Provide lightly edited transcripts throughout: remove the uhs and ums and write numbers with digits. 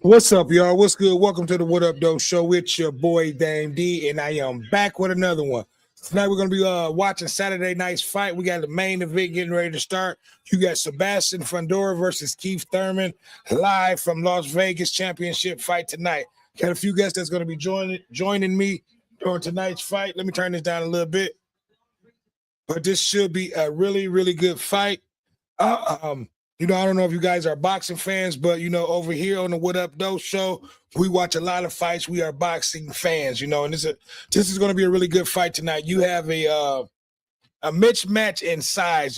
What's up, y'all? What's good? Welcome to the What Up Doe Show. It's your boy Dame D, and I am back with another one. Tonight we're gonna be watching Saturday night's fight. We got the main event getting ready to start. You got Sebastian Fundora versus Keith Thurman live from Las Vegas championship fight tonight. Got a few guests that's gonna be joining me during tonight's fight. Let me turn this down a little bit, but this should be a really, really good fight. I don't know if you guys are boxing fans, but over here on the What Up Doe Show, we watch a lot of fights. We are boxing fans, and this is going to be a really good fight tonight. You have a mismatch in size.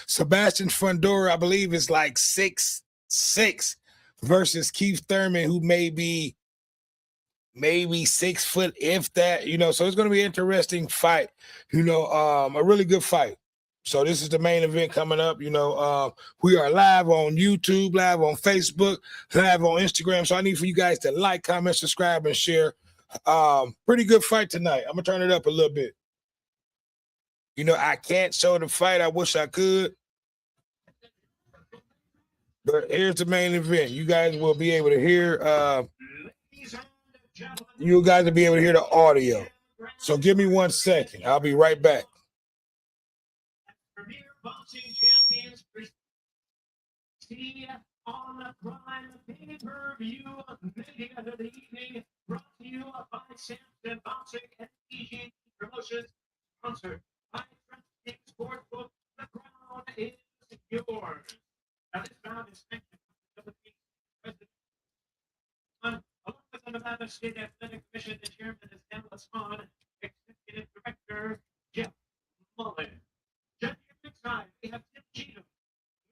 Sebastian Fundora, I believe, is like 6'6" versus Keith Thurman, who may be maybe 6 foot, if that. So it's going to be an interesting fight. A really good fight. So this is the main event coming up. We are live on YouTube, live on Facebook, live on Instagram. So I need for you guys to like, comment, subscribe, and share. Pretty good fight tonight. I'm gonna turn it up a little bit. I can't show the fight. I wish I could. But here's the main event. You guys will be able to hear. You guys will be able to hear the audio. So give me 1 second. I'll be right back. Boxing champions on the prime pay-per-view media of the evening, brought to you by Samson Boxing and EG Promotions, sponsored by Trusting Sportsbook. The crown is yours. Now this round is sanctioned by the President. Along with the Nevada State Athletic Commission, the chairman is Dallas Hahn, executive director Jeff Mullen. Side, we have Tim Cheatham,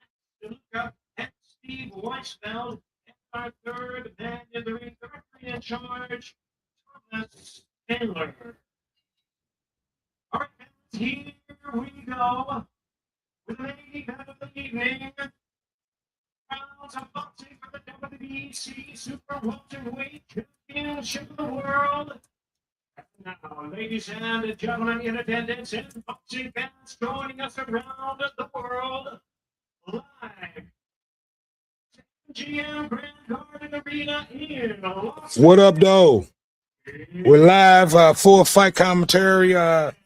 Max DeLuca, and Steve Weisfeld. And our third man in the ring, the referee in charge, Thomas Taylor. All right, here we go. With the lady battle of the evening. Rounds of boxing for the WBC Super Welterweight Championship of the World. Now, ladies and gentlemen in attendance and boxing fans joining us around the world, live. GM Grand Garden Arena in Los What up, though? We're live, full fight commentary,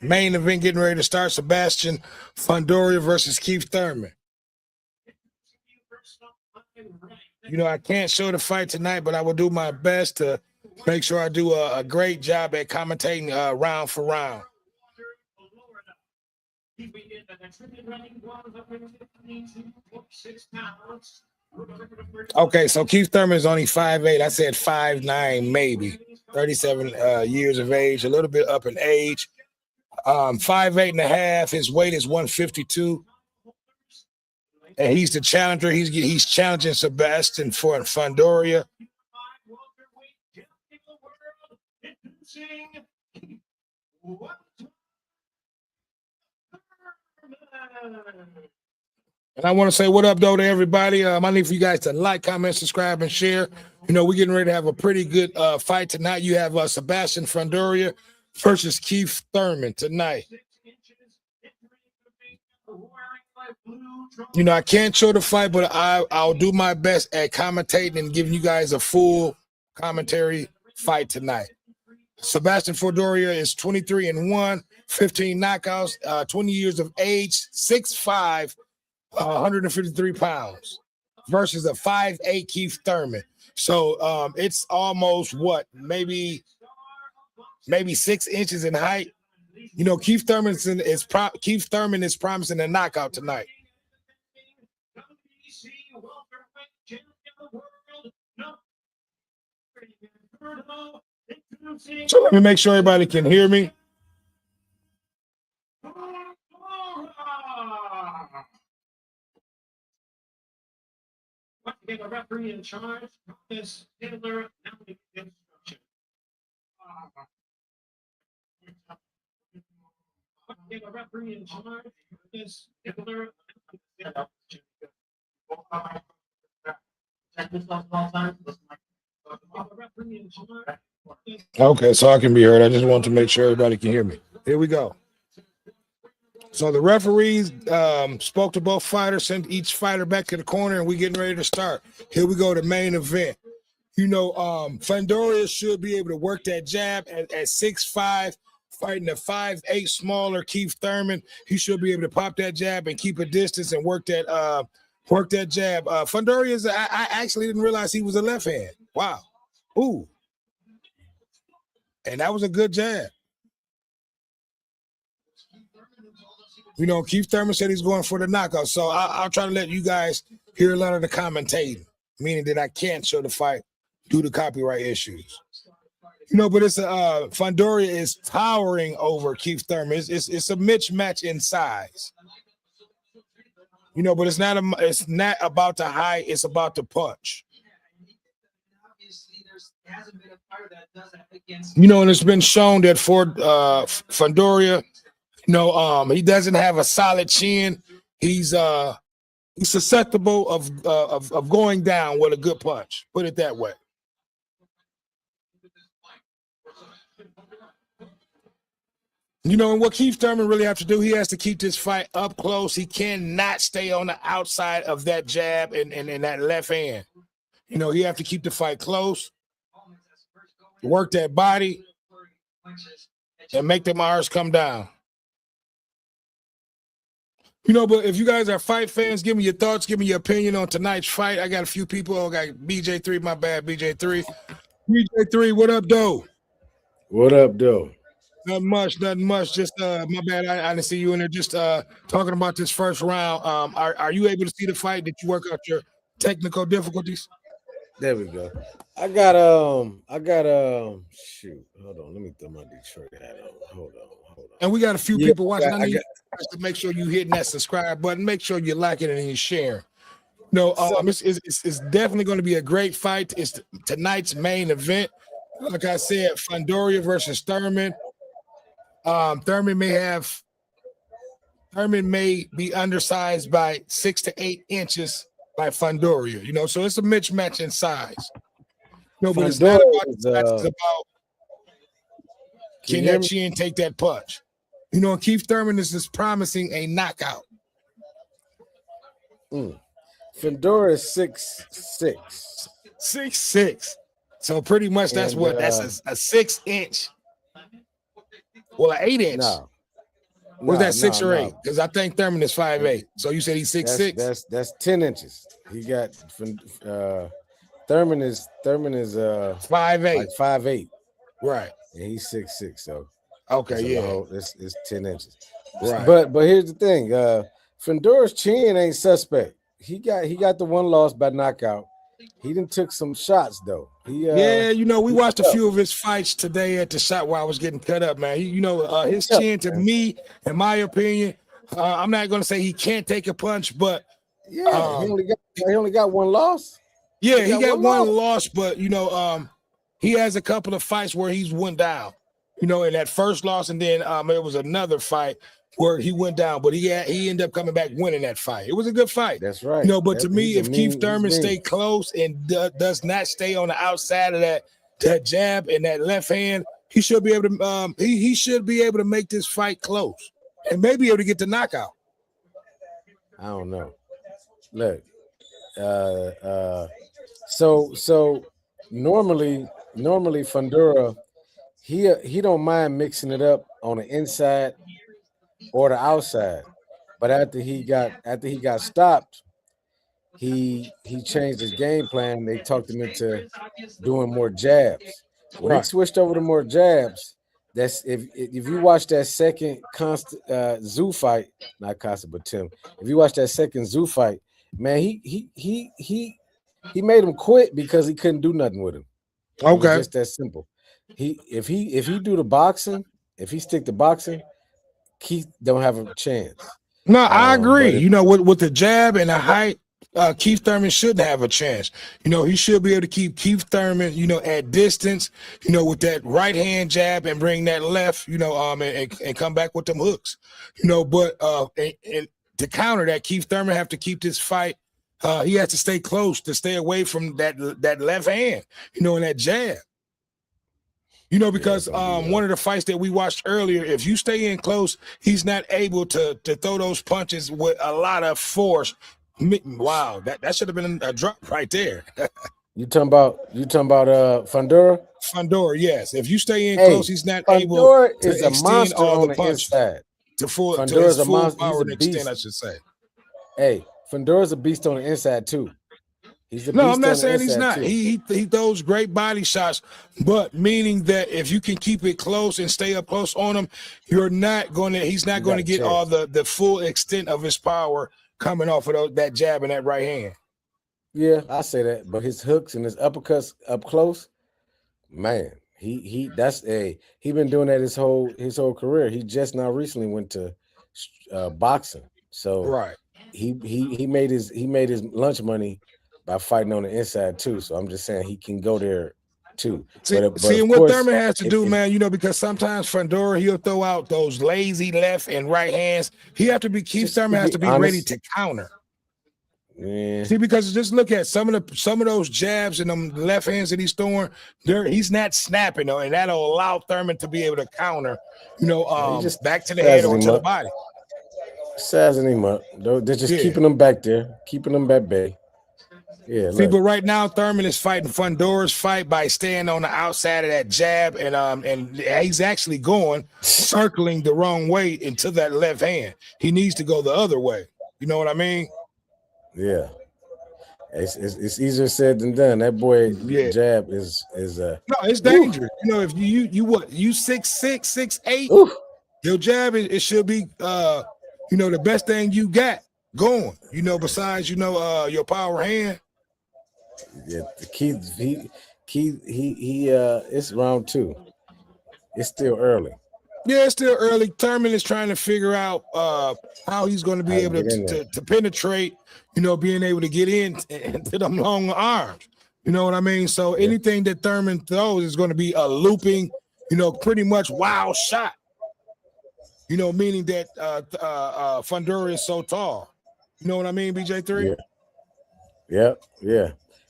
main event getting ready to start. Sebastian Fundora versus Keith Thurman. I can't show the fight tonight, but I will do my best to make sure I do a great job at commentating round for round. Okay, so Keith Thurman is only 5'8". I said 5'9", maybe. 37 years of age, a little bit up in age. 5'8" and a half. His weight is 152. And he's the challenger. He's challenging Sebastian for Fundora. And I want to say what up, though, to everybody. I need for you guys to like, comment, subscribe, and share. We're getting ready to have a pretty good fight tonight. You have Sebastian Fundora versus Keith Thurman tonight. I can't show the fight, but I'll do my best at commentating and giving you guys a full commentary fight tonight. Sebastian Fundora is 23-1, 15 knockouts, 20 years of age, 6'5", 153 pounds, versus a 5'8" Keith Thurman. So it's almost maybe 6 inches in height. Keith Thurman is promising a knockout tonight. So let me make sure everybody can hear me. The referee in charge is Taylor. Instruction. The referee in charge is Taylor. Okay, so I can be heard. I just want to make sure everybody can hear me. Here we go. So the referees spoke to both fighters, sent each fighter back to the corner, and we're getting ready to start. Here we go, the main event. Fundora should be able to work that jab at 6'5", fighting a 5'8" smaller Keith Thurman. He should be able to pop that jab and keep a distance and work that jab. Fundora I actually didn't realize he was a left hand. Wow. Ooh. And that was a good jab. Keith Thurman said he's going for the knockout. So I'll try to let you guys hear a lot of the commentating, meaning that I can't show the fight due to copyright issues. But it's Fundora is towering over Keith Thurman. It's a mismatch in size. But it's not about the height, it's about the punch. And it's been shown that for Fundora, he doesn't have a solid chin. He's susceptible of going down with a good punch. Put it that way. And what Keith Thurman really have to do, he has to keep this fight up close. He cannot stay on the outside of that jab and that left hand. He have to keep the fight close, work that body, and make them R's come down. But if you guys are fight fans, give me your thoughts, give me your opinion on tonight's fight. I got a few people. I got BJ3, my bad, BJ3. BJ3, what up, though? What up, though? Nothing much. Just my bad. I didn't see you in there. Just talking about this first round. Are you able to see the fight? Did you work out your technical difficulties? There we go. I got shoot. Hold on. Let me throw my Detroit hat on. Hold on. And we got a few people watching. I need to make sure you hitting that subscribe button. Make sure you like it and you share. It's definitely going to be a great fight. It's tonight's main event. Like I said, Fundora versus Thurman. Thurman may be undersized by 6 to 8 inches by Fundora, so it's a mismatch in size. But it's not about the size, it's about can that chin take that punch. Keith Thurman is promising a knockout. Fundora is 6'6". 6'6". So pretty much that's that's a 6 inch. Well, an 8 inch. Was that 6 or 8? Because I think Thurman is 5'8". So you said he's 6'6"? That's 10 inches. He got Thurman is 5'8". Like 5'8". Right. And he's 6'6". So okay, yeah. It's 10 inches. Right. But here's the thing. Fundora's chin ain't suspect. He got the one loss by knockout. He done took some shots though. We watched a few of his fights today at the shot where I was getting cut up, man. His chin, to me, in my opinion, I'm not gonna say he can't take a punch, but he only got one loss. Yeah, he got one loss, but he has a couple of fights where he's went down. In that first loss, and then it was another fight where he went down, but he ended up coming back winning that fight. It was a good fight. That's right. But to me, if Keith Thurman stay close and does not stay on the outside of that jab and that left hand, he should be able to he should be able to make this fight close and maybe able to get the knockout. I don't know. Look, so normally Fundora, he don't mind mixing it up on the inside or the outside, but after he got stopped, he changed his game plan. They talked him into doing more jabs. When he switched over to more jabs, that's if you watch that second Zoo fight, not Costa but Tim. If you watch that second Zoo fight, man, he made him quit because he couldn't do nothing with him. Okay, just that simple. If he do the boxing, if he stick to boxing, Keith don't have a chance. No, I agree. With the jab and the height, Keith Thurman shouldn't have a chance. He should be able to keep Keith Thurman, at distance, with that right hand jab and bring that left, and come back with them hooks. But and to counter that, Keith Thurman have to keep this fight. He has to stay close to stay away from that left hand, and that jab. Because one of the fights that we watched earlier, if you stay in close, he's not able to throw those punches with a lot of force. Wow, that should have been a drop right there. You talking about Fundora? Fundora, yes. If you stay in close, Hey, he's not able Fundora to is a extend monster all on the the punches inside. to Fundora his is a full monster. He's power a and extent, beast. I should say. Hey, Fundora's a beast on the inside too. He's a No, I'm beast not on the saying he's inside not. too. He throws great body shots, but meaning that if you can keep it close and stay up close on him, he's not You going got to a get all chance. the full extent of his power coming off of that jab and that right hand. Yeah, I say that. But his hooks and his uppercuts up close, man, he been doing that his whole career. He just now recently went to boxing, so Right. he made his lunch money by fighting on the inside too. So I'm just saying he can go there too. But See, of and what course, Thurman has to do, if man, because sometimes Fundora he'll throw out those lazy left and right hands. Keith just to Thurman has be to be ready honest, to counter. yeah, See, because just look at some of those jabs and them left hands that he's throwing, he's not snapping though, and that'll allow Thurman to be able to counter, he just back to the head sizing or him to the up, body. sizing him up. They're just Yeah. keeping him back there, keeping him at bay. Yeah, See, look, but right now Thurman is fighting Fundora's fight by staying on the outside of that jab, and he's actually circling the wrong way into that left hand. He needs to go the other way. You know what I mean? yeah. It's easier said than done. That boy Yeah. jab is No, it's ooh, dangerous. If you 6'6", 6'8", ooh, your jab it should be the best thing you got going. Besides your power hand. yeah. The key, it's round two. It's still early. Yeah, it's still early. Thurman is trying to figure out how he's going to be How to able get in there. to penetrate. Being able to get into them long arms. You know what I mean? So Yeah. anything that Thurman throws is going to be a looping, pretty much wild shot. Meaning that Fundora is so tall. You know what I mean, BJ3? Yeah.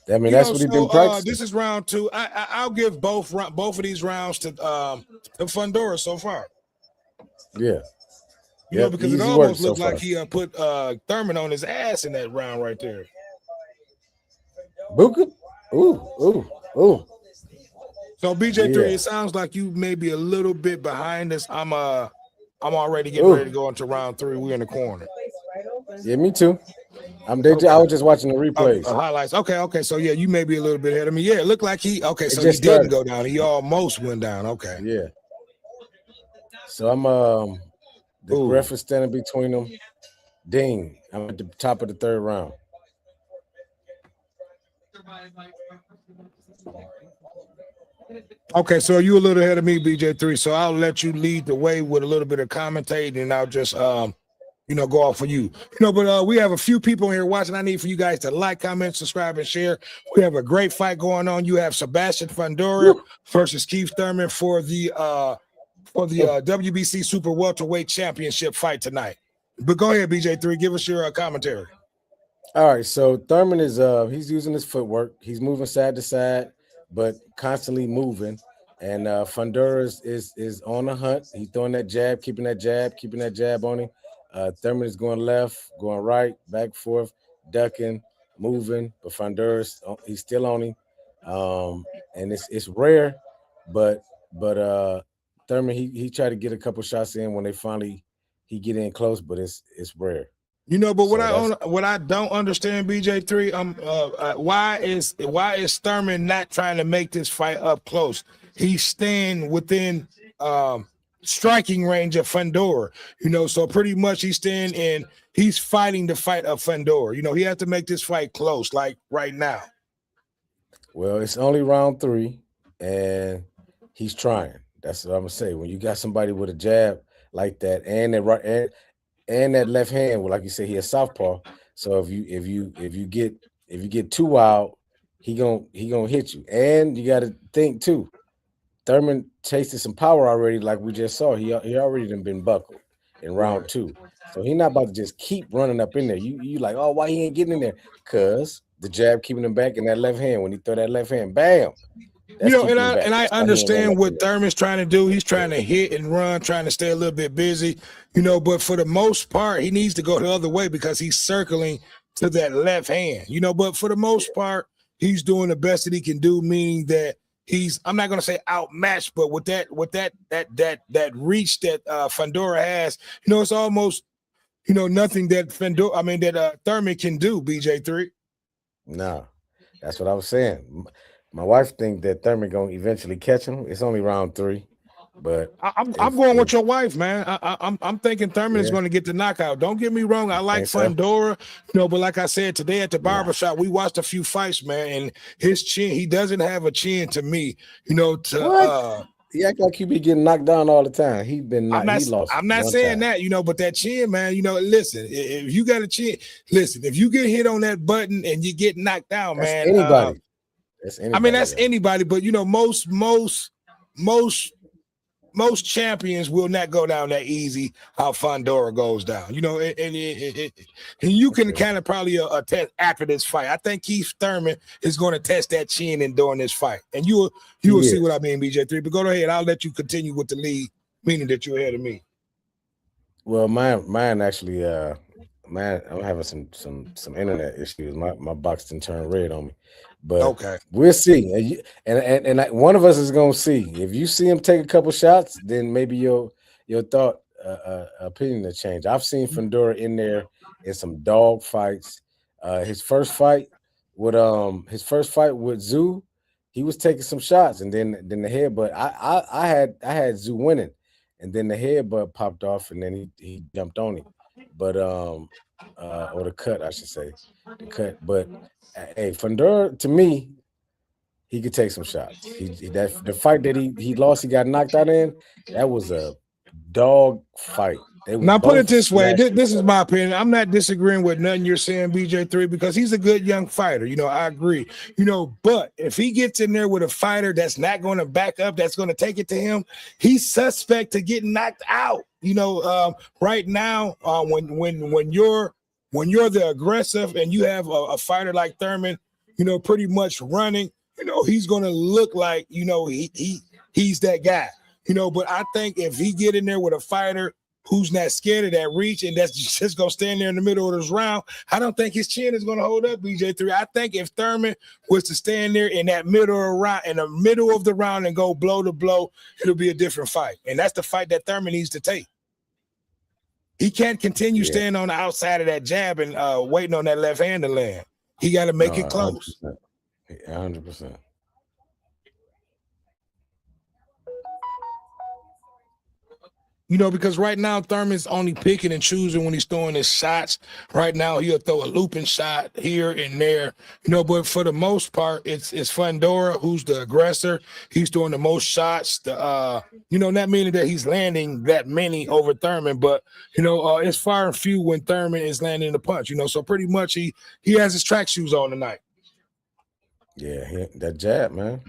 I mean, that's what he's been practicing. This is round two. I'll give both of these rounds to Fundora so far. Yeah. Because it easy work almost so looked like far. he put Thurman on his ass in that round right there. Buka? Ooh. So BJ3, Yeah. it sounds like you may be a little bit behind us. I'm already getting ready to go into round three. We're in the corner. Yeah, me too. I was just watching the replays. Highlights. Okay. So yeah, you may be a little bit ahead of me. Yeah, it looked like so he just didn't started. go down. He almost went down. Okay. Yeah. So I'm the ref is standing between them. Ding. I'm at the top of the third round. Okay, so you a little ahead of me, BJ3. So I'll let you lead the way with a little bit of commentating, and I'll just go off for you. But we have a few people here watching. I need for you guys to like, comment, subscribe, and share. We have a great fight going on. You have Sebastian Fundora versus Keith Thurman for the WBC Super Welterweight Championship fight tonight. But go ahead, BJ3. Give us your commentary. All right, so Thurman is he's using his footwork. He's moving side to side, but constantly moving. And Fundora is on the hunt. He's throwing that jab, keeping that jab on him. Thurman is going left, going right, back, forth, ducking, moving. But Fundora, he's still on him. And it's rare, but Thurman he tried to get a couple shots in when he get in close, but it's rare. But what I don't understand, BJ3, why is Thurman not trying to make this fight up close? He's staying within striking range of Fundora, so pretty much he's staying in. He's fighting the fight of Fundora. He has to make this fight close, like right now. Well, it's only round three, and he's trying. That's what I'm gonna say. When you got somebody with a jab like that, and that right and that left hand, well, like you say, he has southpaw. So if you get too wild, he gonna hit you. And you got to think too. Thurman tasted some power already, like we just saw. He already done been buckled in round two. So he's not about to just keep running up in there. You like, oh, why he ain't getting in there? Cause the jab keeping him back in that left hand. When he throw that left hand, bam. I understand what Thurman's trying to do. He's trying to hit and run, trying to stay a little bit busy, but for the most part, he needs to go the other way because he's circling to that left hand, but for the most part, he's doing the best that he can do, meaning that he's, I'm not going to say outmatched, but with that reach that Fundora has, it's almost, nothing that Thurman can do, BJ3. No, that's what I was saying. My wife think that Thurman gonna eventually catch him. It's only round 3. But I'm going with your wife, man. I'm thinking Thurman is going to get the knockout. Don't get me wrong. I like Fundora, but like I said today at the barbershop, we watched a few fights, man, and his chin, he doesn't have a chin to me, he act like he be getting knocked down all the time. He lost. I'm not saying that, but that chin, man, listen, if you got a chin, listen, if you get hit on that button and you get knocked down, that's man. Anybody. That's anybody. That's anybody, but most champions will not go down that easy how Fundora goes down, and you can kind of probably test after this fight. I think Keith Thurman is going to test that chin during this fight, and you will see what I mean, BJ3. But go ahead, I'll let you continue with the lead, meaning that you're ahead of me. Well, mine actually, I'm having some internet issues. My box didn't turn red on me. But okay, we'll see, and one of us is gonna see. If you see him take a couple shots, then maybe your thought opinion will change. I've seen Fundora in there in some dog fights. His first fight with Zoo, he was taking some shots, and then the headbutt. I had Zoo winning, and then the headbutt popped off, and then he jumped on him. But or the cut, I should say, the cut, but. Hey, Fundora, to me, he could take some shots. The fight that he lost, he got knocked out in. That was a dog fight. Now put it this way. This is my opinion. I'm not disagreeing with nothing you're saying, BJ3, because he's a good young fighter. I agree. But if he gets in there with a fighter that's not going to back up, that's going to take it to him, he's suspect to get knocked out. Right now, when you're the aggressive and you have a fighter like Thurman, pretty much running, he's going to look like, he's that guy, but I think if he get in there with a fighter who's not scared of that reach and that's just going to stand there in the middle of this round, I don't think his chin is going to hold up, BJ3. I think if Thurman was to stand there in that middle of the round and go blow to blow, it'll be a different fight. And that's the fight that Thurman needs to take. He can't continue staying on the outside of that jab and waiting on that left hand to land. He got to make it close. 100%. Because right now Thurman's only picking and choosing when he's throwing his shots. Right now he'll throw a looping shot here and there, but for the most part, it's Fundora who's the aggressor. He's doing the most shots. Not meaning that he's landing that many over Thurman, but it's far and few when Thurman is landing the punch. So pretty much he has his track shoes on tonight. Yeah, that jab, man.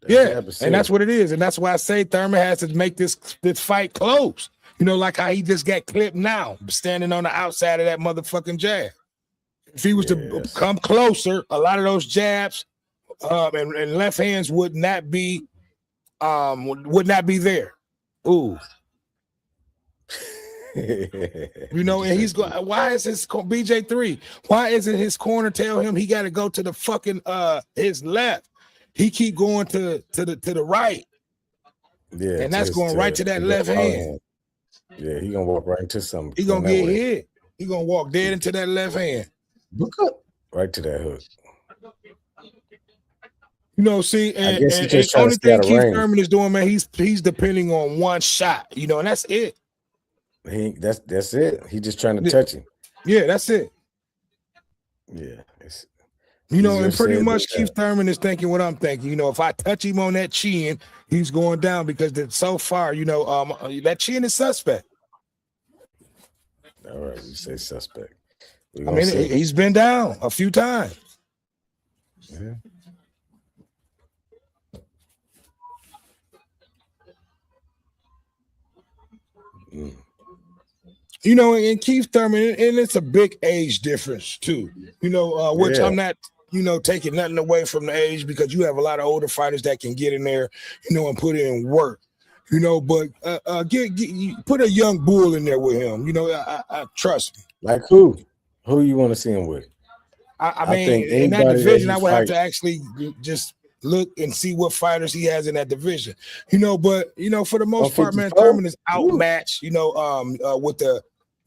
And that's what it is. And that's why I say Thurman has to make this fight close. Like how he just got clipped now, standing on the outside of that motherfucking jab. If he was to come closer, a lot of those jabs and left hands would not be there. Ooh. And he's going. Why is his BJ3? Why isn't his corner tell him he got to go to the fucking his left? He keep going to the right. Yeah, and that's going right to that left hand. Yeah, he gonna walk right into something. He gonna get hit. He gonna walk dead into that left hand. Look up. Right to that hook. See, and the only thing Keith Thurman is doing, man, he's depending on one shot, and that's it. That's it. He just trying to touch him. Yeah, that's it. Yeah. And pretty much Keith Thurman is thinking what I'm thinking. If I touch him on that chin, he's going down because so far, that chin is suspect. All right, you say suspect. He's been down a few times. Yeah. And Keith Thurman, and it's a big age difference too, which I'm not, taking nothing away from the age, because you have a lot of older fighters that can get in there, and put in work, but put a young bull in there with him, I trust me. Like who you want to see him with? I I think mean, in that anybody that division, he I would have to fights, actually just look and see what fighters he has in that division. But for the most part, man, 154. Thurman is outmatched.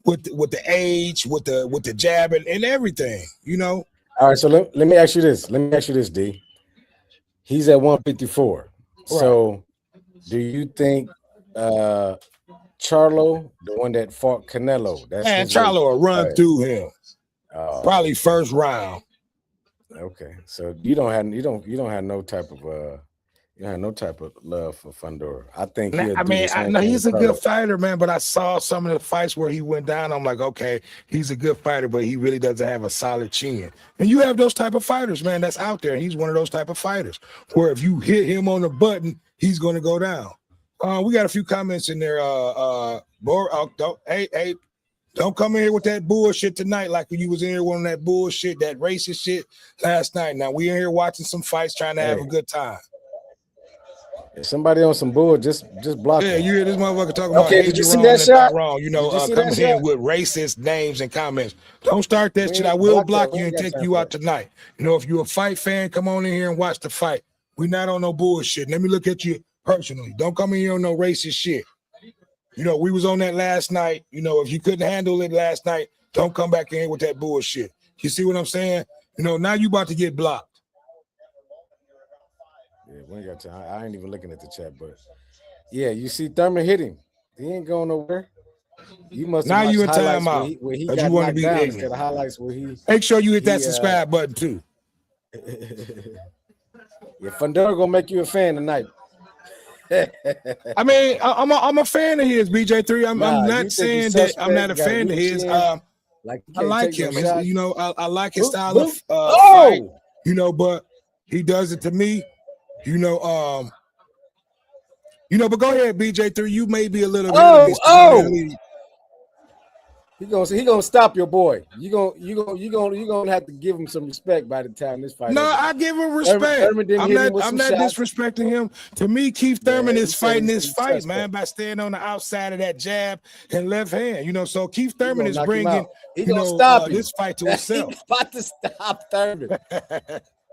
With the age, with the jab and everything. All right, so let me ask you this. D. He's at 154. Right. So do you think Charlo, the one that fought Canelo, Charlo will run through him. Probably first round. Okay, so you don't have no type of love for Fundora. I think he's a good fighter, man. But I saw some of the fights where he went down. I'm like, okay, he's a good fighter, but he really doesn't have a solid chin. And you have those type of fighters, man. That's out there. He's one of those type of fighters where if you hit him on the button, he's going to go down. We got a few comments in there. Don't come in here with that bullshit tonight like you was in here on that bullshit, that racist shit last night. Now we in here watching some fights, trying to have a good time. If somebody on some bull, just block him. You hear this motherfucker talking about did you see that shot? Wrong. Coming in with racist names and comments. Don't start that shit. I will block you and take you out tonight. If you're a fight fan, come on in here and watch the fight. We not on no bullshit. Let me look at you personally. Don't come in here on no racist shit. We was on that last night. If you couldn't handle it last night, don't come back in here with that bullshit. You see what I'm saying? Now you about to get blocked. Yeah, we ain't got time. I ain't even looking at the chat, but yeah, you see Thurman hit him. He ain't going nowhere. You must now you in timeout where he got you want to be down instead of highlights where he. Make sure you hit that subscribe button too. Yeah, Fundora gonna make you a fan tonight. I mean, I'm a fan of his, BJ3. I'm not saying that I'm not a fan of his. I like him. I like his style of fight. But he does it to me. But go ahead, BJ3. You may be a little bit. He gonna stop your boy. You gonna have to give him some respect by the time this fight. No, I give him respect. I'm not disrespecting him. To me, Keith Thurman is fighting this fight, man, by staying on the outside of that jab and left hand. So Keith Thurman is bringing this fight to himself. He's about to stop Thurman.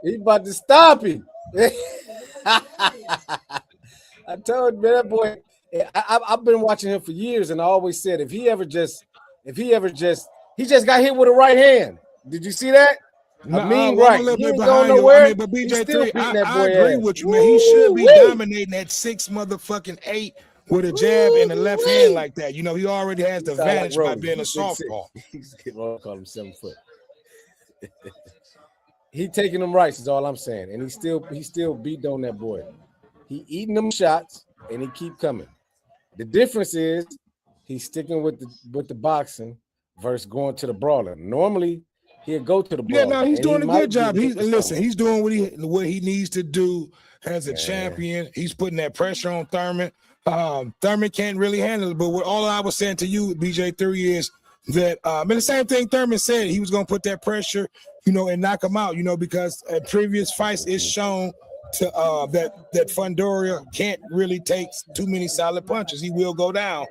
He's about to stop him. I told you, man, that boy. I've been watching him for years, and I always said he just got hit with a right hand. Did you see that? Right. He ain't going nowhere. But BJ3, I agree with you, man. He should be dominating at 6-8 with a jab and a left hand like that. He already has the advantage by being a softball. He's call him 7 foot. He taking them rights is all I'm saying, and he still beat on that boy. He eating them shots, and he keep coming. The difference is he's sticking with the boxing versus going to the brawler. Normally, he'll go to the brawler. Yeah, no, he's doing a good job. He's doing what he needs to do as a champion. He's putting that pressure on Thurman. Thurman can't really handle it. But what all I was saying to you, BJ3, is that and the same thing Thurman said, he was going to put that pressure, and knock him out, because at previous fights it's shown to that Fundora can't really take too many solid punches. He will go down,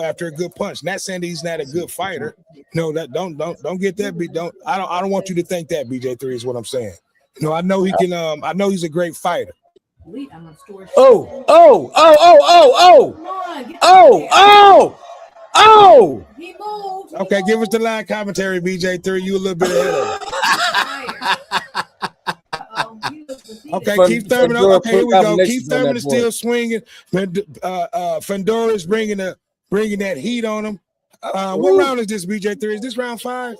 after a good punch. Not saying that he's not a good fighter. That don't get that beat. I don't want you to think that, BJ3, is what I'm saying. I know he can. I know he's a great fighter. Oh! He moved. Okay, give us the live commentary, BJ3. You a little bit ahead of him. Okay, Keith Thurman. Okay, here we go. Keith Thurman is still swinging. Fundora is bringing that heat on him. What round is this, BJ3? Is this round 5?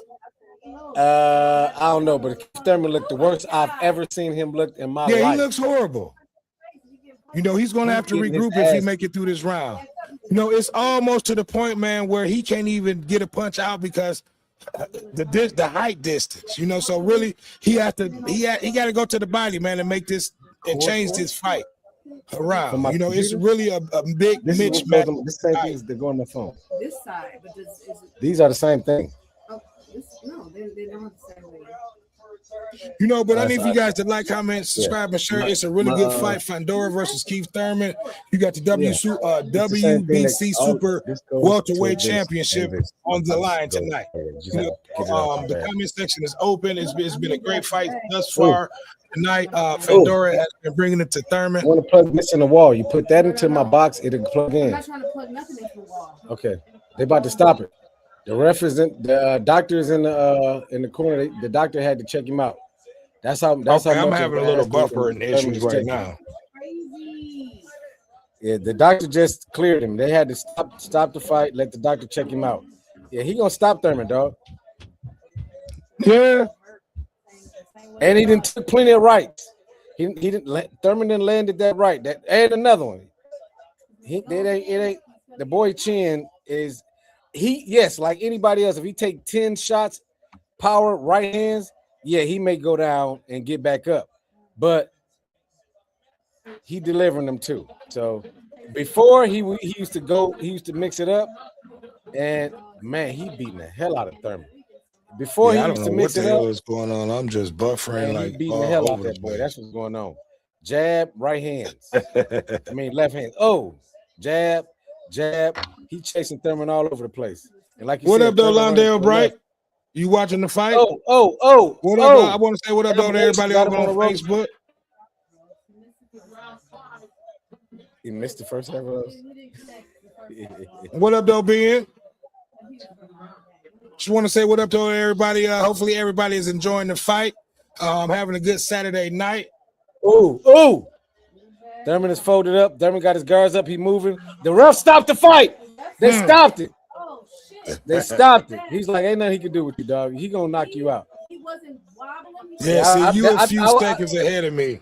I don't know, but Keith Thurman looked the worst I've ever seen him look in my life. Yeah, he looks horrible. He's going to have to regroup if he make it through this round. It's almost to the point, man, where he can't even get a punch out because the height distance. So really he got to go to the body, man, and make this and change this fight around. It's really a big mismatch. This same thing is they go on the phone. This side, but these are the same thing. Oh, no, they don't have the same way. You know, but I need for you guys to like, comment, subscribe, and share. It's a really good fight. Fundora versus Keith Thurman. You got the WBC Super Welterweight Championship on the line tonight. The comment section is open. It's been a great fight thus far tonight. Fundora has been bringing it to Thurman. I want to plug this in the wall. You put that into my box, it'll plug in. I'm not trying to plug nothing into the wall. Okay, they about to stop it. The ref is in. The doctor is in the corner. The doctor had to check him out. That's how. That's how. I'm having a little buffer and issues right now. Yeah, the doctor just cleared him. They had to stop the fight. Let the doctor check him out. Yeah, he gonna stop Thurman, dog. Yeah. And he didn't took plenty of rights. He didn't. Thurman didn't landed that right. That and another one. It ain't. The boy Chin is. Yes, like anybody else, if he take 10 shots, power, right hands, yeah, he may go down and get back up. But he delivering them too. So before he used to mix it up, and man, he beating the hell out of Thurman. Before he used to mix it up, what's going on? I'm just buffering, man, he beating the hell out of that boy. That's what's going on. Jab, right hands. Left hand. Oh, jab. He chasing Thurman all over the place. And like you what said, up, though, Londale Bright? You watching the fight? Oh. What up? I want to say what up, though, to everybody over on Facebook. You missed the first half of those. What up, though, Ben? Just want to say what up to everybody. Hopefully, everybody is enjoying the fight. Having a good Saturday night. Ooh. Thurman is folded up. Thurman got his guards up. He moving. The ref stopped the fight. They stopped it. They stopped it. He's like, ain't nothing he can do with you, dog. He gonna knock you out. He wasn't wobbling. Yeah, see, you a few seconds ahead of me.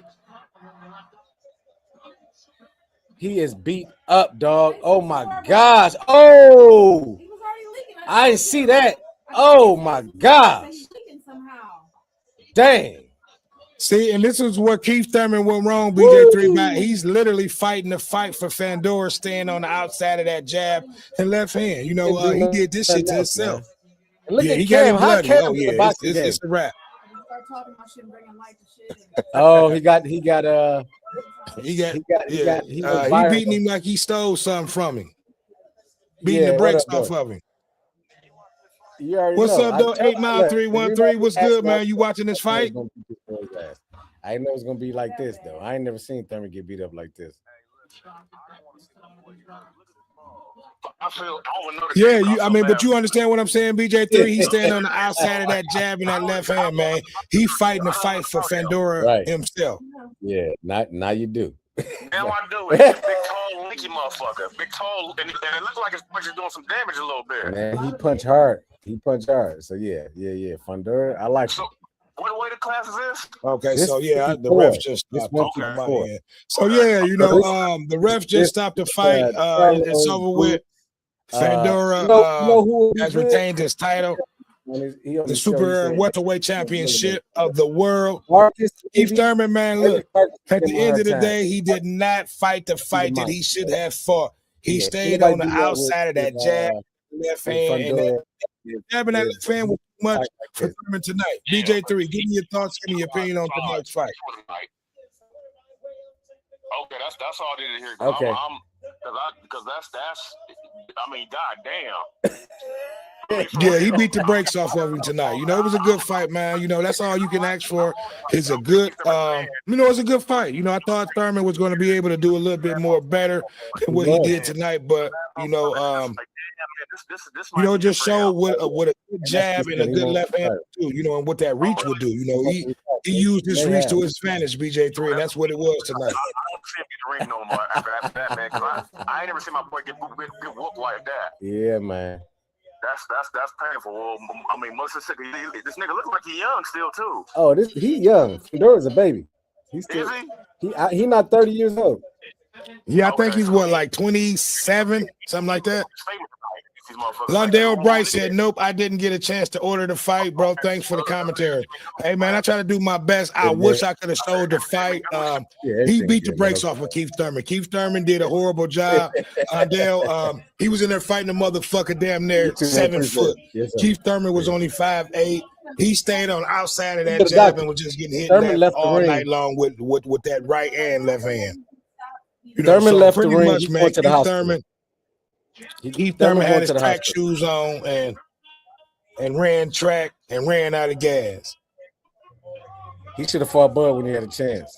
He is beat up, dog. Oh my gosh. Oh, I didn't see that. Oh my gosh. Dang. See, and this is what Keith Thurman went wrong, BJ3 back. He's literally fighting the fight for Fundora, staying on the outside of that jab and left hand. You know, he did this shit to himself. Yeah, he got him bloody. Oh, yeah, it's a wrap. Oh, he beating him like he stole something from him. Beating the brakes off of him. What's up, though? 8 Mile 313. What's good, man? You watching this fight? I didn't know it was gonna be like this, though. I ain't never seen Thurman get beat up like this. Yeah, but you understand what I'm saying, BJ3? He's standing on the outside of that jab and that left hand, man. He fighting the fight for Fundora himself. Yeah, now you do. Now I do. It's a big, tall, linky motherfucker. Big, tall, and it looks like his punch is doing some damage a little bit. Man, he punched hard. So yeah. Fundora, I like it. What weight of class is this? Okay, so yeah, the ref just stopped. So yeah, you know, the ref just stopped the fight. It's over with. Fundora has retained his title, the Super Welterweight Championship of the world. Keith Thurman, man, look, at the end of the day, he did not fight the fight that he should have fought. He stayed on the outside of that jab, left hand, and that jabbing that left hand was too much for Thurman tonight. BJ3, give me your thoughts, give me your opinion on tonight's fight. Okay, that's all I did here. Okay. Because that's I mean, goddamn. Yeah, he beat the brakes off of him tonight. You know, it was a good fight, man. You know, that's all you can ask for is a good, it's a good fight. You know, I thought Thurman was going to be able to do a little bit more better than what he did tonight, but, just showed what a good jab and a good left hand too, and what that reach would do. You know, he used his reach to his advantage, BJ3, and that's what it was tonight. I don't see him get the ring no more after that, man, because I ain't never seen my boy get whooped like that. Yeah, man. That's painful. Well, I mean, this nigga looks like he's young still too. Oh, he young. Fundora's a baby. He's still, is he? He not 30 years old. Yeah, I think he's like 27, something like that. Londale Bright said, nope, I didn't get a chance to order the fight, bro. Thanks for the commentary. Hey, man, I try to do my best. I wish I could have sold the fight. He beat the brakes off of Keith Thurman. Keith Thurman did a horrible job. Londale, he was in there fighting a motherfucker damn near 7 foot. Yes, Keith Thurman was only 5'8". He stayed on the outside of He that could've jab got and was just getting hit Thurman left left the all ring. night long with that right and left hand. Thurman left the pretty ring. much, He man. went to the Keith hospital. Thurman had going his to the track hospital. shoes on and ran track and ran out of gas. He should have fought Bud when he had a chance.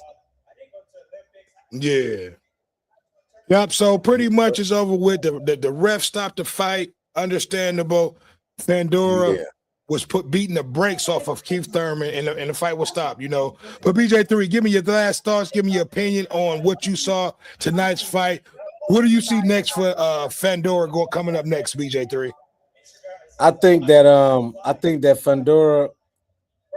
Yeah. Yep. So pretty much it's over with. The ref stopped the fight. Understandable. Fundora was beating the brakes off of Keith Thurman, and the fight was stopped. But BJ3, give me your last thoughts. Give me your opinion on what you saw tonight's fight. What do you see next for Fundora coming up next, BJ3? I think that Fundora,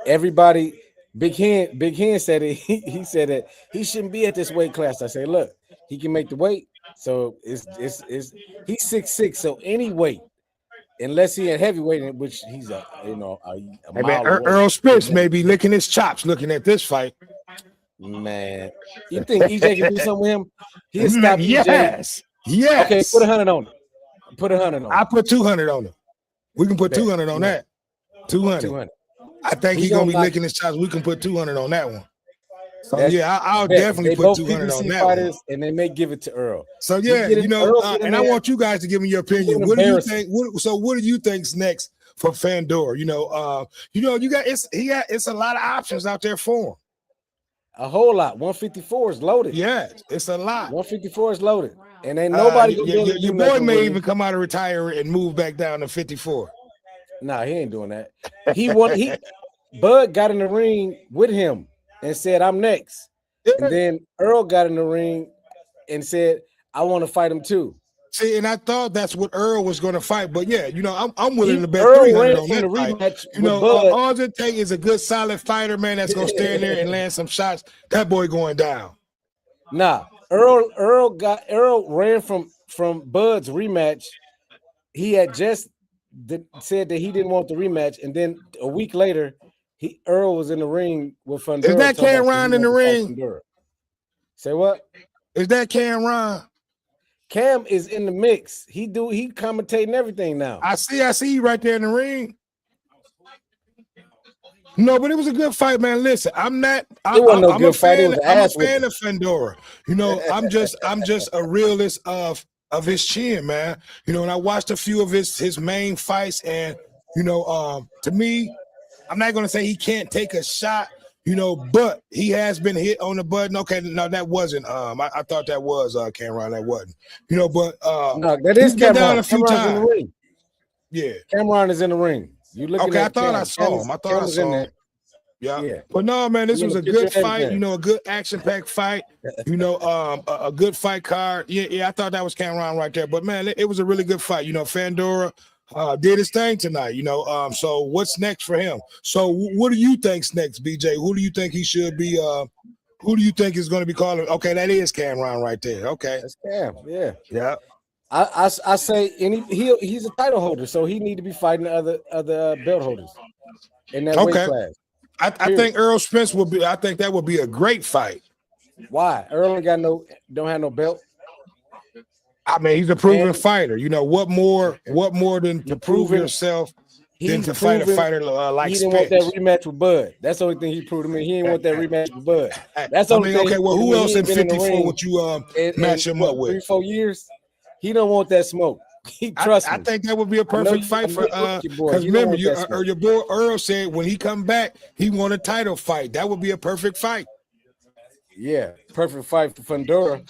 everybody, Big Hen said it. He said that he shouldn't be at this weight class. I say, look, he can make the weight. So he's 6'6", so any weight, unless he at heavyweight, which he's a mile away. Earl Spence may be licking his chops looking at this fight. Man, you think EJ can do something with him? He'll stop EJ. Yes. Okay, put 100 on it. Put 100 on it. I put 200 on it. We can put 200 on that. 200. I think he's gonna be licking his chops. We can put 200 on that one. So I'll definitely put 200 on that fighters, one. and they may give it to Earl. So and I want you guys to give me your opinion. What do you think? What do you think's next for Fundora? It's a lot of options out there for him. A whole lot. 154 is loaded. Yeah, it's a lot. 154 is loaded, and ain't nobody. Your boy may even come out of retirement and move back down to 54. Nah, he ain't doing that. Bud got in the ring with him and said, "I'm next." Yeah. And then Earl got in the ring and said, "I want to fight him too." See, and I thought that's what Earl was going to fight, but I'm willing to bet 300 on that fight. All it takes is a good, solid fighter, man, that's going to stand there and land some shots. That boy going down. Nah, Earl ran from Bud's rematch. He had just said that he didn't want the rematch, and then a week later, Earl was in the ring with Fundora. Is that Cameron in the ring? Say what? Is that Cameron? Cam is in the mix. He commentating everything now. I see you right there in the ring. No, but it was a good fight, man. Listen, I'm a fan of Fundora. I'm just a realist of his chin, man. And I watched a few of his main fights, and to me, I'm not gonna say he can't take a shot. But he has been hit on the button. Okay, no, that wasn't. I thought that was Cameron. That wasn't. But no, that is Cameron. Down a few times. In the ring. Yeah, Cameron is in the ring. You looking okay? At I thought I saw him. I thought I saw him. Yeah. But no, man, this was a good fight. A good action-packed fight. A good fight card. Yeah. I thought that was Cameron right there. But man, it was a really good fight. Fundora did his thing tonight, so what's next for him? So what do you think's next, BJ? Who do you think he should be? Who do you think is going to be calling? Okay, that is Cameron right there. Okay, that's Cam. Yeah. I say he's a title holder, so he need to be fighting other belt holders in that weight class. I think Earl Spence would be. I think that would be a great fight. Why? Earl ain't don't have no belt. I mean, he's a proven fighter. What more than to prove yourself than to fight a fighter like Spence? He didn't want that rematch with Bud. That's the only thing he proved to me. He didn't want that rematch with Bud. That's the only thing. Okay, well, who else in 54 would you match him up with? 3-4 years. He don't want that smoke. He trusts me. I think that would be a perfect fight for because remember, your boy Earl said when he come back, he want a title fight. That would be a perfect fight. Yeah, perfect fight for Fundora.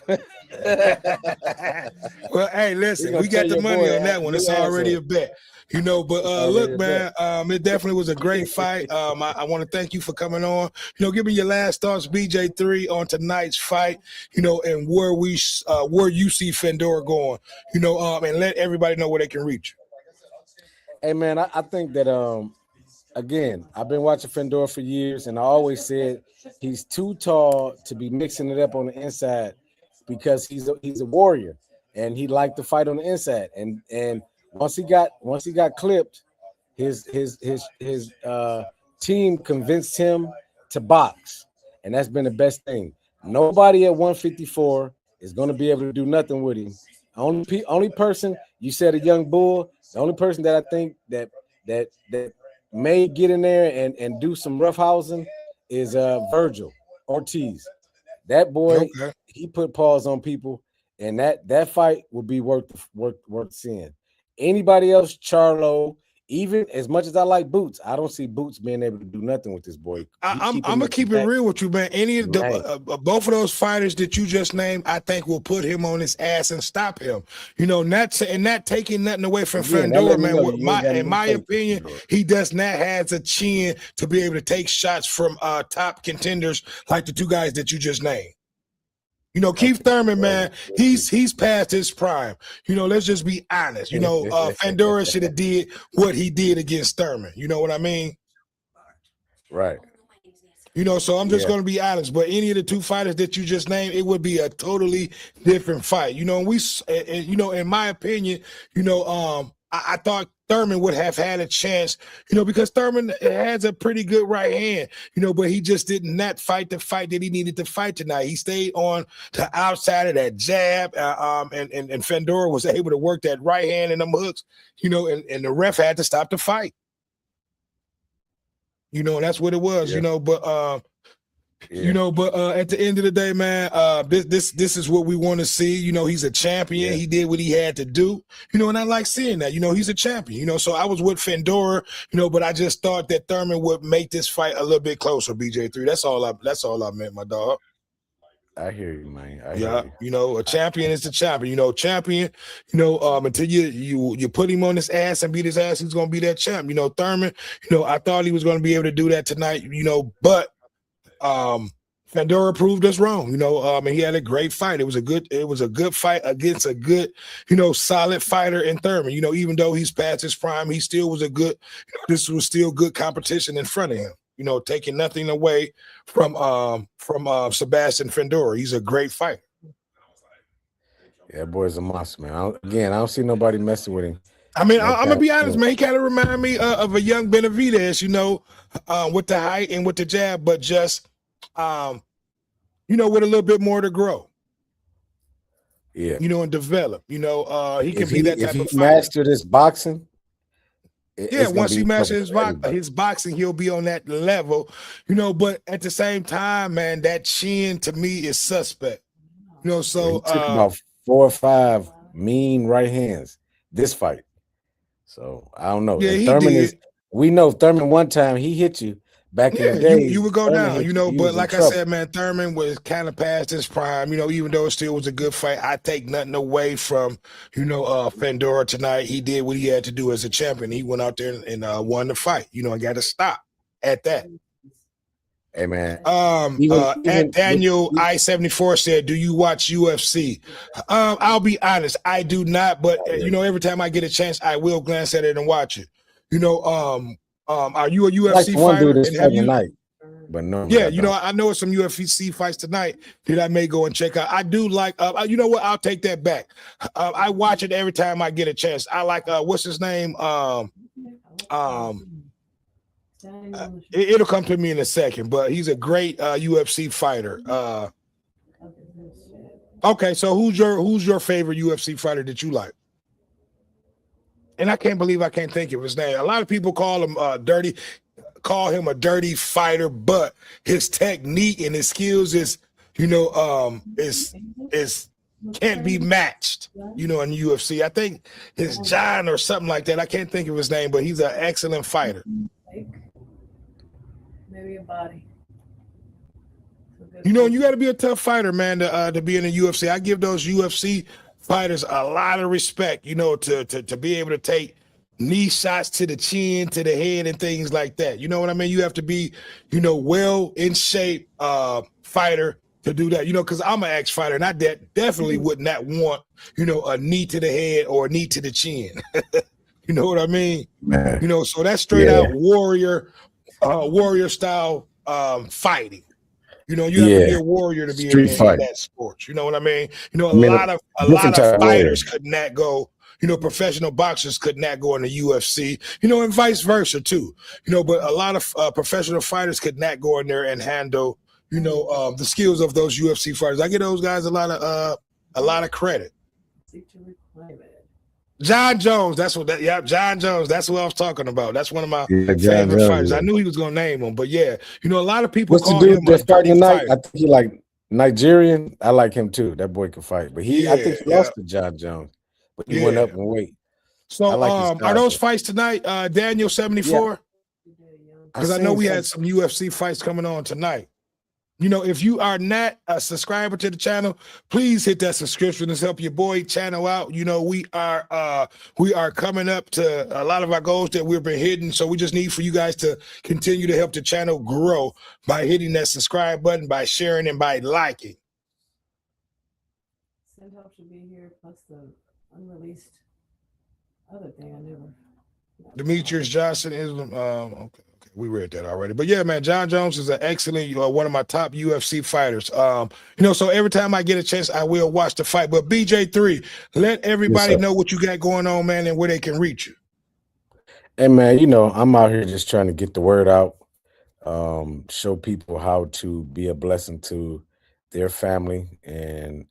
Well, hey, listen, we got the money on that one. It's already a bet, but look, man, it definitely was a great fight. I want to thank you for coming on. Give me your last thoughts, BJ3, on tonight's fight. And where you see Fundora going. And let everybody know where they can reach you. Hey, man, I think that again, I've been watching Fundora for years, and I always said he's too tall to be mixing it up on the inside because he's a warrior and he liked to fight on the inside. And once he got clipped, his team convinced him to box, and that's been the best thing. Nobody at 154 is going to be able to do nothing with him. Only person, you said a young bull. The only person that I think that may get in there and do some roughhousing is Virgil Ortiz. That boy, Okay. he put paws on people, and that fight would be worth seeing. Anybody else, Charlo, even as much as I like Boots, I don't see Boots being able to do nothing with this boy. I'm gonna keep it real with you, man. Any of the both of those fighters that you just named, I think will put him on his ass and stop him. You know, not taking nothing away from Fundora, man. In my opinion, he does not have a chin to be able to take shots from top contenders like the two guys that you just named. You know, Keith Thurman, man, he's past his prime. You know, let's just be honest. You know, Fundora should have did what he did against Thurman. You know what I mean? Right. You know, so I'm just going to be honest. But any of the two fighters that you just named, it would be a totally different fight. You know, you know, in my opinion, you know, I thought Thurman would have had a chance, you know, because Thurman has a pretty good right hand, you know, but he just did not fight the fight that he needed to fight tonight. He stayed on the outside of that jab, and Fundora was able to work that right hand and them hooks, you know, and the ref had to stop the fight. You know, and that's what it was, you know, but you know, but at the end of the day, man, this is what we want to see. You know, he's a champion. He did what he had to do, you know, and I like seeing that. You know, he's a champion, you know, so I was with Fundora, you know, but I just thought that Thurman would make this fight a little bit closer, BJ3. That's all I meant, my dog. I hear you, man. You know, a champion is the champion. You know, champion, you know, until you put him on his ass and beat his ass, he's gonna be that champ. You know, Thurman, you know, I thought he was gonna be able to do that tonight, you know, but Fundora proved us wrong, you know. And he had a great fight. It was a good fight against a good, you know, solid fighter in Thurman. You know, even though he's past his prime, he still was this was still good competition in front of him. You know, taking nothing away from Sebastian Fundora. He's a great fighter. Yeah, boy's a monster, man. I don't see nobody messing with him. I mean, I'm gonna be honest, man. He kind of remind me of a young Benavidez, you know, with the height and with the jab, but just, you know, with a little bit more to grow. Yeah, you know, and develop. You know, he can be that type of fighter. If he mastered his boxing. Once he masters his boxing, he'll be on that level, you know. But at the same time, man, that chin to me is suspect, you know. So he took about 4 or 5 mean right hands this fight. So I don't know. Yeah, Thurman we know Thurman one time he hit you back in the day. You would go down, you know. But like I said, man, Thurman was kind of past his prime, you know. Even though it still was a good fight, I take nothing away from, you know, Fundora tonight. He did what he had to do as a champion. He went out there and won the fight, you know, and got to stop at that. Hey man, at Daniel I-74 said, "Do you watch UFC?" I'll be honest, I do not, but you know, every time I get a chance, I will glance at it and watch it. You know, are you a UFC fighter? And have you, night, but no, yeah, you know, I know some UFC fights tonight that I may go and check out. I do like, you know what? I'll take that back. I watch it every time I get a chance. I like, what's his name? It'll come to me in a second, but he's a great UFC fighter. Okay, so who's your favorite UFC fighter that you like? And I can't believe I can't think of his name. A lot of people call him him a dirty fighter, but his technique and his skills is, you know, is can't be matched, you know, in UFC. I think it's John or something like that. I can't think of his name, but he's an excellent fighter. Maybe a body. You know, you got to be a tough fighter, man, to be in the UFC. I give those UFC fighters a lot of respect, you know, to be able to take knee shots to the chin, to the head, and things like that. You know what I mean? You have to be, you know, well in shape fighter to do that. You know, because I'm an ex-fighter, and I definitely would not want, you know, a knee to the head or a knee to the chin. You know what I mean? Man. You know, so that's straight out warrior style fighting. You know, you have to be a warrior to be in that sport. You know what I mean? You know, a lot of fighters could not go. You know, professional boxers could not go in the UFC. You know, and vice versa too. You know, but a lot of professional fighters could not go in there and handle, you know, the skills of those UFC fighters. I give those guys a lot of credit. John Jones. That's what that. Yep, John Jones. That's what I was talking about. That's one of my Yeah, John favorite Jones, fighters. yeah. I knew he was gonna name him, but yeah, you know, a lot of people What's the call him dude that's a fighting dream tonight? fighter. I think he like Nigerian. I like him too. That boy can fight, but I think he lost to John Jones, but he went up in weight. So, I like his are those style. fights tonight? Daniel 74. Because I know seen we some- had some UFC fights coming on tonight. You know, if you are not a subscriber to the channel, please hit that subscription. Let's help your boy channel out. You know, we are coming up to a lot of our goals that we've been hitting. So we just need for you guys to continue to help the channel grow by hitting that subscribe button, by sharing, and by liking. Send help should be here, plus the unreleased other thing I never. Demetrius Johnson is okay. We read that already, but yeah, man, John Jones is an excellent, one of my top UFC fighters. You know, so every time I get a chance, I will watch the fight. But BJ3, let everybody know what you got going on, man, and where they can reach you. Hey, man, you know, I'm out here just trying to get the word out, show people how to be a blessing to their family and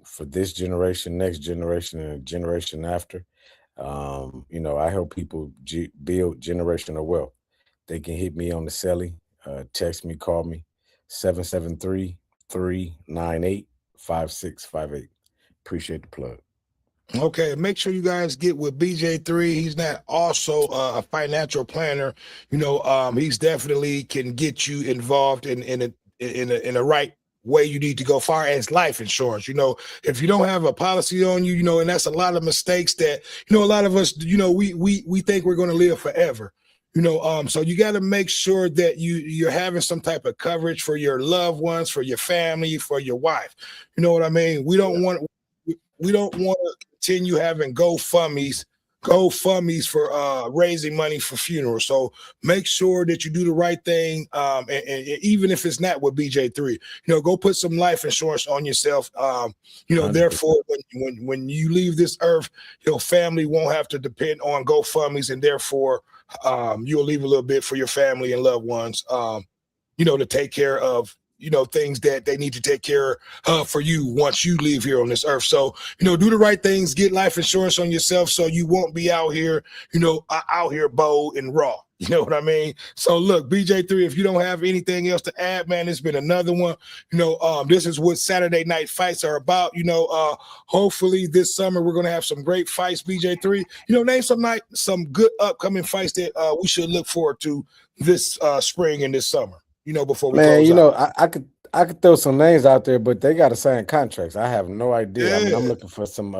for this generation, next generation, and a generation after. You know, I help people build generational wealth. They can hit me on the celly, text me, call me, 773-398-5658. Appreciate the plug. Okay, make sure you guys get with BJ3. He's not also a financial planner. You know, he's definitely can get you involved in a right way you need to go, far as life insurance. You know, if you don't have a policy on you, you know, and that's a lot of mistakes that, you know, a lot of us, you know, we think we're going to live forever. You know, so you got to make sure that you're having some type of coverage for your loved ones, for your family, for your wife. You know what I mean? We don't want to continue having GoFundMes for raising money for funerals. So make sure that you do the right thing. And even if it's not with BJ3, you know, go put some life insurance on yourself. You know, 100%. Therefore, when you leave this earth, your family won't have to depend on GoFundMes, and therefore you'll leave a little bit for your family and loved ones, you know, to take care of, you know, things that they need to take care of for you once you leave here on this earth. So, you know, do the right things, get life insurance on yourself so you won't be out here, you know, out here bold and raw. You know what I mean? So look, BJ3, if you don't have anything else to add, man, it's been another one. You know, this is what Saturday night fights are about. You know, hopefully this summer we're going to have some great fights, BJ3. You know, name some good upcoming fights that we should look forward to this spring and this summer. You know, before we close you know, out. I could throw some names out there, but they got to sign contracts. I have no idea. Yeah. I mean, I'm looking for some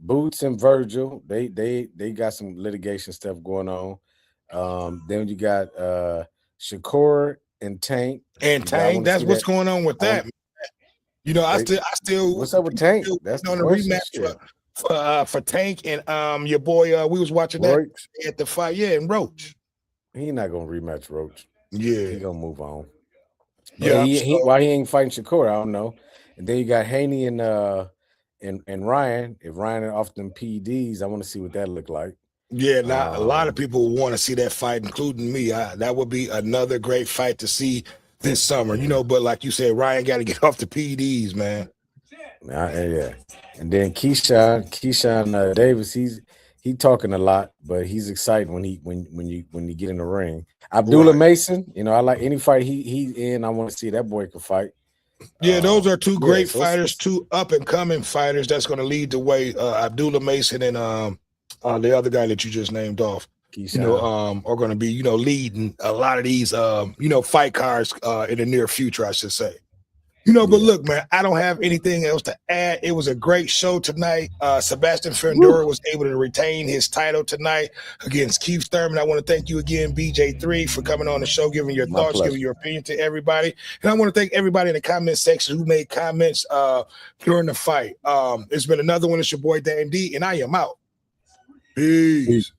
Boots and Virgil. They got some litigation stuff going on. Then you got Shakur and Tank. And Tank, that's what's going on with that. You know, I still what's up with Tank? That's on the rematch for Tank and your boy. We was watching that at the fight. Yeah, and Roach. He not gonna rematch Roach. Yeah, he gonna move on. Yeah, why he ain't fighting Shakur, I don't know. And then you got Haney and Ryan. If Ryan are off them PEDs, I want to see what that look like. Yeah, a lot of people want to see that fight, including me. That would be another great fight to see this summer. You know, but like you said, Ryan got to get off the PEDs, man. Yeah. And then Keyshawn Davis, he talking a lot, but he's excited when you get in the ring. Abdullah Mason, you know, I like any fight he in. I want to see that boy can fight. Yeah, those are two great fighters, two up and coming fighters. That's going to lead the way. Abdullah Mason and the other guy that you just named off, Keyshawn, you know, are going to be, you know, leading a lot of these, you know, fight cards in the near future, I should say. You know, but look, man, I don't have anything else to add. It was a great show tonight. Sebastian Fundora was able to retain his title tonight against Keith Thurman. I want to thank you again, BJ3, for coming on the show, giving your thoughts, giving your opinion to everybody. And I want to thank everybody in the comment section who made comments during the fight. It's been another one. It's your boy, Dame D, and I am out. Peace.